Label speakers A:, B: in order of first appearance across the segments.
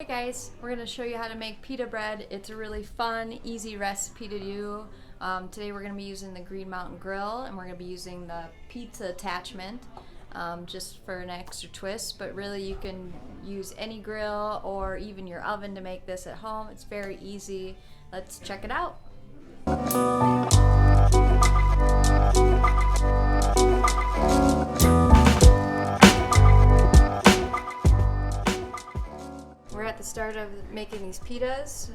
A: Hey guys, we're going to show you how to make pita bread. It's a really fun, easy recipe to do. Today we're going to be using the Green Mountain Grill, and we're going to be using the pizza attachment just for an extra twist, but really you can use any grill or even your oven to make this at home. It's very easy. Let's check it out. We're at the start of making these pitas.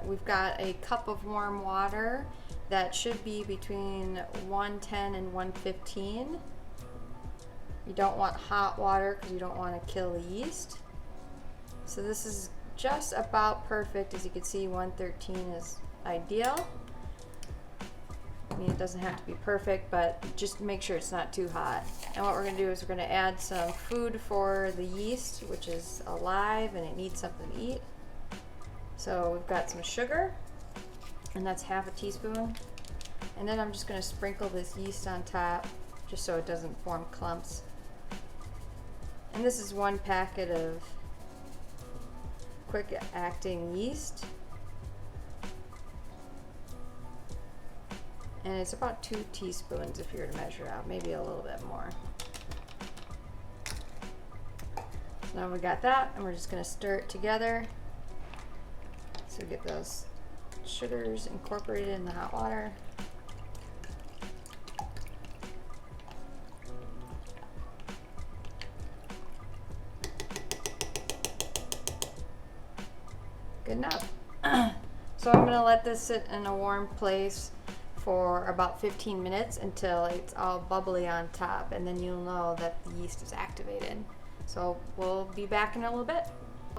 A: We've got a cup of warm water that should be between 110 and 115. You don't want hot water because you don't want to kill the yeast. So this is just about perfect. As you can see, 113 is ideal. I mean, it doesn't have to be perfect, but just make sure it's not too hot. And what we're going to do is we're going to add some food for the yeast, which is alive and it needs something to eat. So we've got some sugar, and that's half a teaspoon. And then I'm just going to sprinkle this yeast on top, just so it doesn't form clumps. And this is one packet of quick acting yeast. And it's about 2 teaspoons if you were to measure out, maybe a little bit more. So now we got that, and we're just going to stir it together so we get those sugars incorporated in the hot water. Good enough. So I'm going to let this sit in a warm place for about 15 minutes until it's all bubbly on top, and then you'll know that the yeast is activated. So we'll be back in a little bit.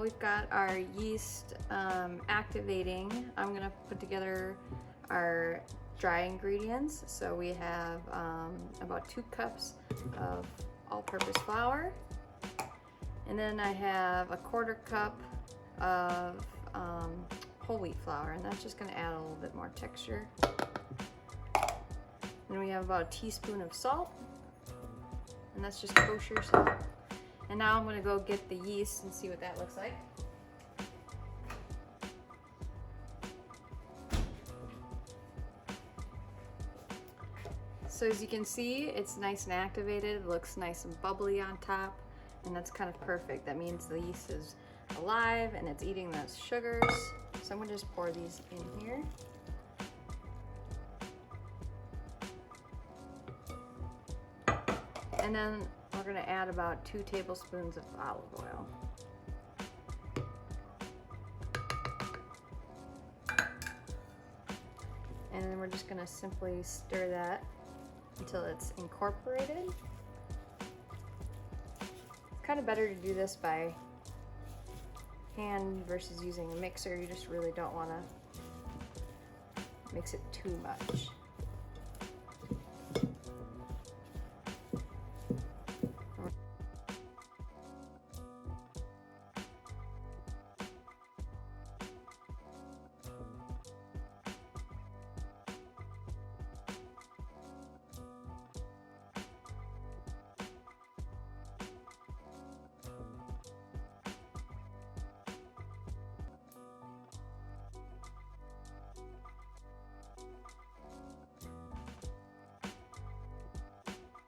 A: We've got our yeast activating. I'm gonna put together our dry ingredients. So we have about 2 cups of all-purpose flour, and then I have a 1/4 cup of whole wheat flour, and that's just gonna add a little bit more texture. Then we have about a teaspoon of salt, and that's just kosher salt. And now I'm going to go get the yeast and see what that looks like. So as you can see, it's nice and activated. It looks nice and bubbly on top, and that's kind of perfect. That means the yeast is alive and it's eating those sugars. So I'm going to just pour these in here. And then we're going to add about 2 tablespoons of olive oil. And then we're just going to simply stir that until it's incorporated. It's kind of better to do this by hand versus using a mixer. You just really don't want to mix it too much.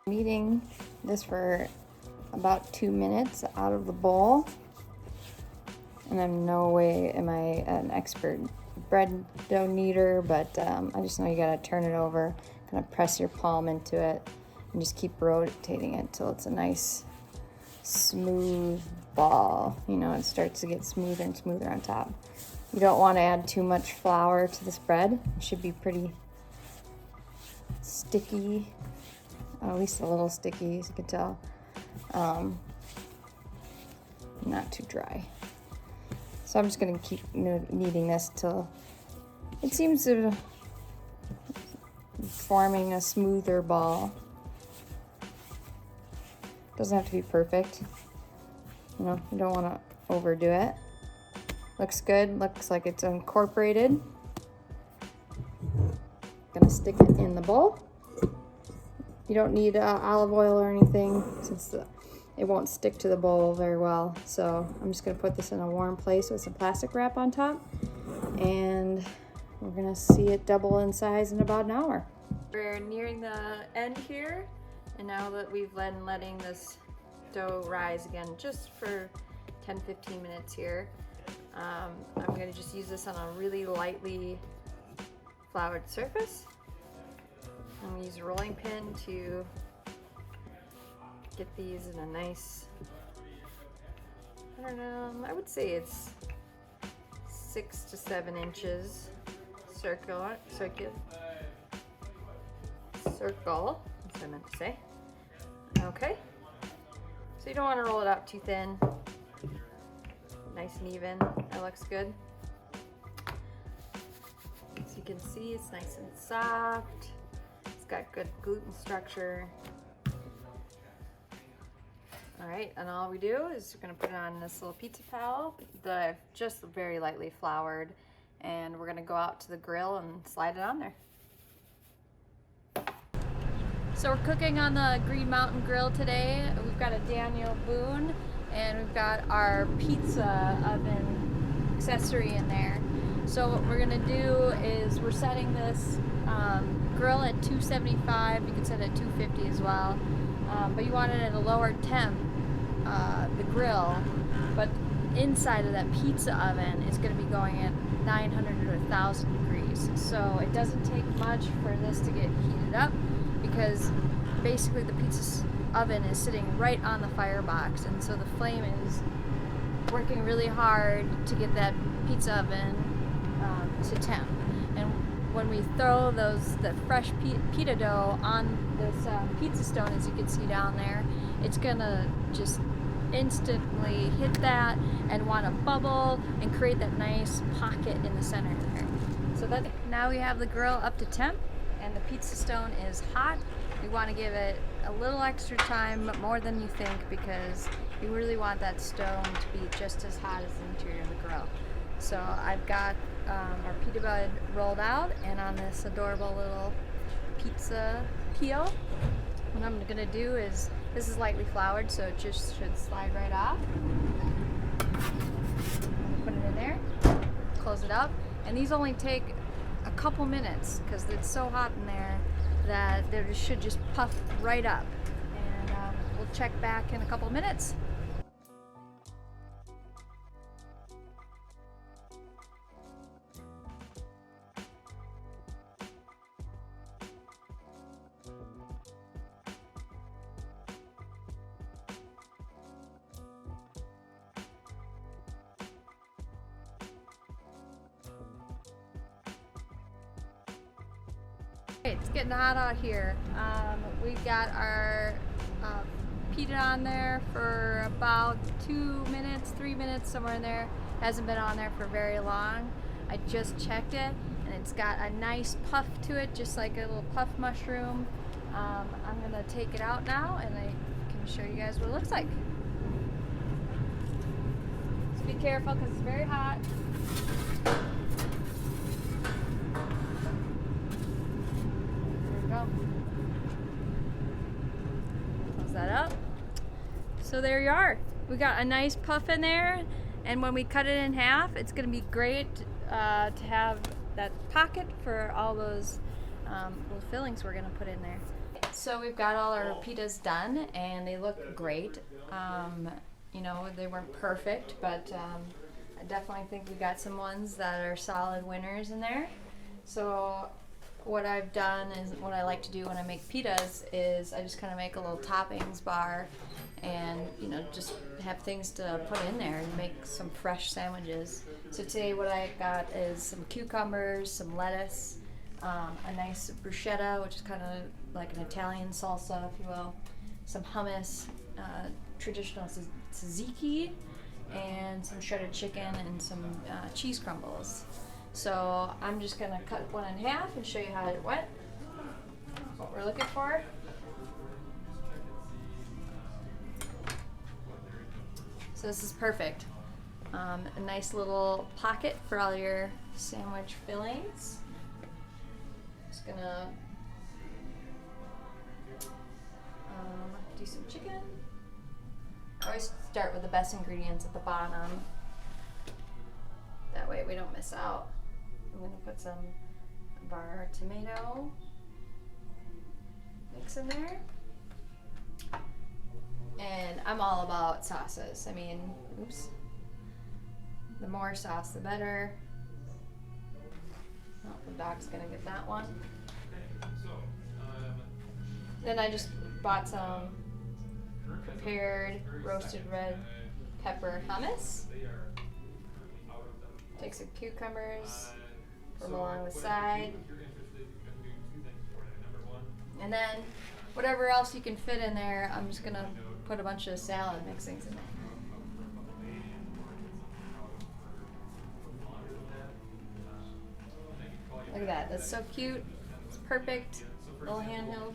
A: I'm eating this for about 2 minutes out of the bowl, and in no way am I an expert bread dough kneader, but I just know you gotta turn it over, kind of press your palm into it, and just keep rotating it till it's a nice smooth ball. You know, it starts to get smoother and smoother on top. You don't want to add too much flour to this bread. It should be pretty sticky. At least a little sticky, as you can tell. Not too dry. So I'm just going to keep kneading this till it seems to be forming a smoother ball. Doesn't have to be perfect. You know, you don't want to overdo it. Looks good. Looks like it's incorporated. Gonna stick it in the bowl. You don't need olive oil or anything, since it won't stick to the bowl very well. So I'm just gonna put this in a warm place with some plastic wrap on top, and we're gonna see it double in size in about an hour. We're nearing the end here, and now that we've been letting this dough rise again just for 10-15 minutes here, I'm gonna just use this on a really lightly floured surface. I'm gonna use a rolling pin to get these in a nice, I don't know, I would say it's 6 to 7 inches circle, that's what I meant to say. Okay, so you don't want to roll it out too thin, nice and even, that looks good. As you can see, it's nice and soft, it's got good gluten structure. All right, and all we do is we're gonna put it on this little pizza towel that I've just very lightly floured, and we're gonna go out to the grill and slide it on there. So we're cooking on the Green Mountain Grill today. We've got a Daniel Boone, and we've got our pizza oven accessory in there. So what we're gonna do is we're setting this grill at 275. You can set it at 250 as well, but you want it at a lower temp, the grill, but inside of that pizza oven is going to be going at 900 to 1,000 degrees. So it doesn't take much for this to get heated up, because basically the pizza oven is sitting right on the firebox, and so the flame is working really hard to get that pizza oven to temp. And when we throw the fresh pita dough on this pizza stone, as you can see down there, it's gonna just instantly hit that and want to bubble and create that nice pocket in the center there. So that now we have the grill up to temp and the pizza stone is hot. We want to give it a little extra time, but more than you think, because you really want that stone to be just as hot as the interior of the grill. So I've got our pita bud rolled out and on this adorable little pizza peel. What I'm gonna do is, this is lightly floured, so it just should slide right off. Put it in there, close it up, and these only take a couple minutes because it's so hot in there that they should just puff right up. And we'll check back in a couple minutes. It's getting hot out here. We got our pita on there for about 2 minutes, 3 minutes, somewhere in there. Hasn't been on there for very long. I just checked it and it's got a nice puff to it, just like a little puff mushroom. I'm gonna take it out now and I can show you guys what it looks like. Just be careful because it's very hot. Close that up. So there you are. We got a nice puff in there, and when we cut it in half, it's going to be great to have that pocket for all those little fillings we're going to put in there. So we've got all our pitas done, and they look great. You know, they weren't perfect, but I definitely think we got some ones that are solid winners in there. So what I've done is, what I like to do when I make pitas is I just kind of make a little toppings bar and, you know, just have things to put in there and make some fresh sandwiches. So today what I got is some cucumbers, some lettuce, a nice bruschetta, which is kind of like an Italian salsa, if you will, some hummus, traditional tzatziki, and some shredded chicken and some cheese crumbles. So I'm just gonna cut one in half and show you how it went, what we're looking for. So this is perfect. A nice little pocket for all your sandwich fillings. Just gonna do some chicken. I always start with the best ingredients at the bottom. That way we don't miss out. I'm gonna put some of our tomato mix in there. And I'm all about sauces. I mean, oops. The more sauce, the better. Oh, the dog's gonna get that one. Then I just bought some prepared roasted red pepper hummus. Take some cucumbers, put them along the side. And then whatever else you can fit in there, I'm just gonna put a bunch of salad mixings in there. Look at that, that's so cute. It's perfect, little handheld.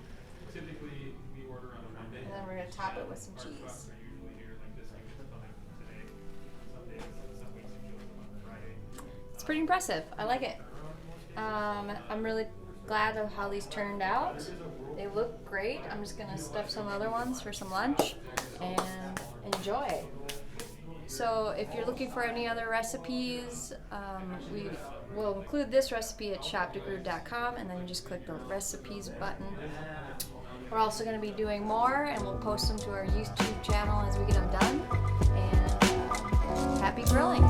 A: And then we're gonna top it with some cheese. It's pretty impressive, I like it. I'm really glad of how these turned out. They look great. I'm just gonna stuff some other ones for some lunch and enjoy. So if you're looking for any other recipes, we will include this recipe at shopdegrood.com, and then you just click the recipes button. We're also going to be doing more, and we'll post them to our YouTube channel as we get them done. And happy grilling!